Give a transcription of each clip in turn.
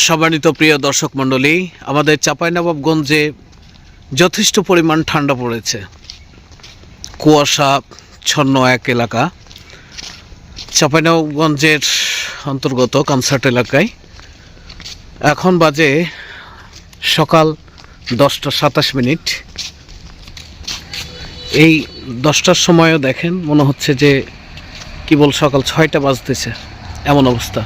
সম্মানিত প্রিয় দর্শক মণ্ডলী, আমাদের চাঁপাইনবাবগঞ্জে যথেষ্ট পরিমাণ ঠান্ডা পড়েছে। কুয়াশাচ্ছন্ন এক এলাকা চাঁপাইনবাবগঞ্জের অন্তর্গত কনসার্ট এলাকায়। এখন বাজে সকাল 10:27। এই 10টার সময়ও দেখেন মনে হচ্ছে যে কেবল সকাল 6টা বাজতেছে, এমন অবস্থা।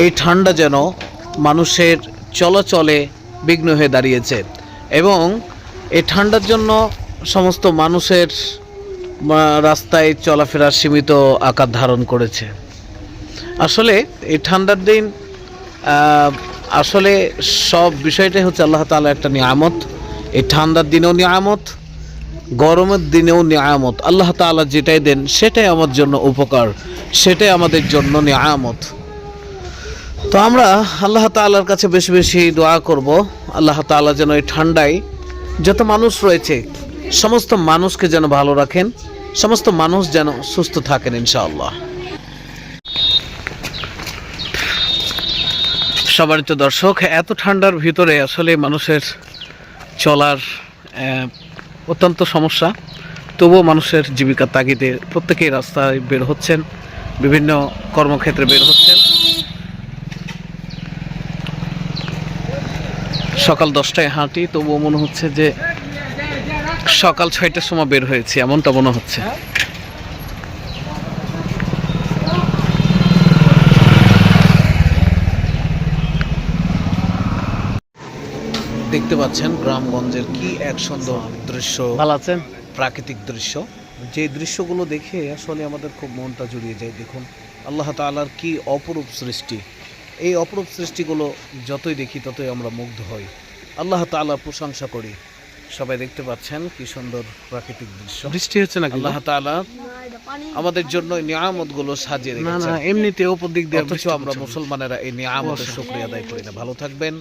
এই ঠান্ডা যেন মানুষের চলাচলে বিঘ্ন হয়ে দাঁড়িয়েছে এবং এই ঠান্ডার জন্য সমস্ত মানুষের রাস্তায় চলাফেরা সীমিত আকার ধারণ করেছে। আসলে এই ঠান্ডার দিন আসলে সব বিষয়টাই হচ্ছে আল্লাহ তাআলা একটা নিয়ামত। এই ঠান্ডার দিনেও নিয়ামত, গরমের দিনেও নিয়ামত। আল্লাহ তাআলা যেটাই দেন সেটাই আমার জন্য উপকার, সেটাই আমাদের জন্য নিয়ামত। তো আমরা আল্লাহ তাআলার কাছে বেশি বেশি দোয়া করব, আল্লাহ তাআলা যেন এই ঠান্ডায় যত মানুষ রয়েছে সমস্ত মানুষকে যেন ভালো রাখেন, সমস্ত মানুষ যেন সুস্থ থাকেন ইনশাআল্লাহ। সম্মানিত দর্শক, এত ঠান্ডার ভিতরে আসলে মানুষের চলার অত্যন্ত সমস্যা। তবুও মানুষের জীবিকার তাগিদে প্রত্যেকেই রাস্তায় বের হচ্ছেন, বিভিন্ন কর্মক্ষেত্রে বের হচ্ছেন। সকাল 10টায় হাঁটি, তবুও মনে হচ্ছে যে সকাল 6টার সময় বের হয়েছি, এমনটা মনে হচ্ছে। দেখতে পাচ্ছেন গ্রামগঞ্জের কি এক সুন্দর দৃশ্য, ভালো আছেন, প্রাকৃতিক দৃশ্য। যে দৃশ্যগুলো দেখে আসলে আমাদের খুব মনটা জুড়িয়ে যায়। দেখুন আল্লাহ তাআলার কি অপরূপ সৃষ্টি। এই অপরূপ সৃষ্টিগুলো যতই দেখি ততই আমরা মুগ্ধ হই, আল্লাহ তাআলার প্রশংসা করি। সবাই দেখতে পাচ্ছেন কি সুন্দর প্রাকৃতিক দৃশ্য। বৃষ্টি হচ্ছে না, আল্লাহ তাআলা আমাদের জন্য এই নিয়ামতগুলো সাজিয়ে রেখেছেন। না এমনিতে উপর দিক দিয়ে, অথচ আমরা মুসলমানেরা এই নিয়ামতের শুকরিয়া আদায় করি না। ভালো থাকবেন,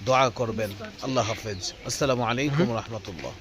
দোয়া করবেন। আল্লাহ হাফেজ। আসসালামু আলাইকুম ওয়া রাহমাতুল্লাহ।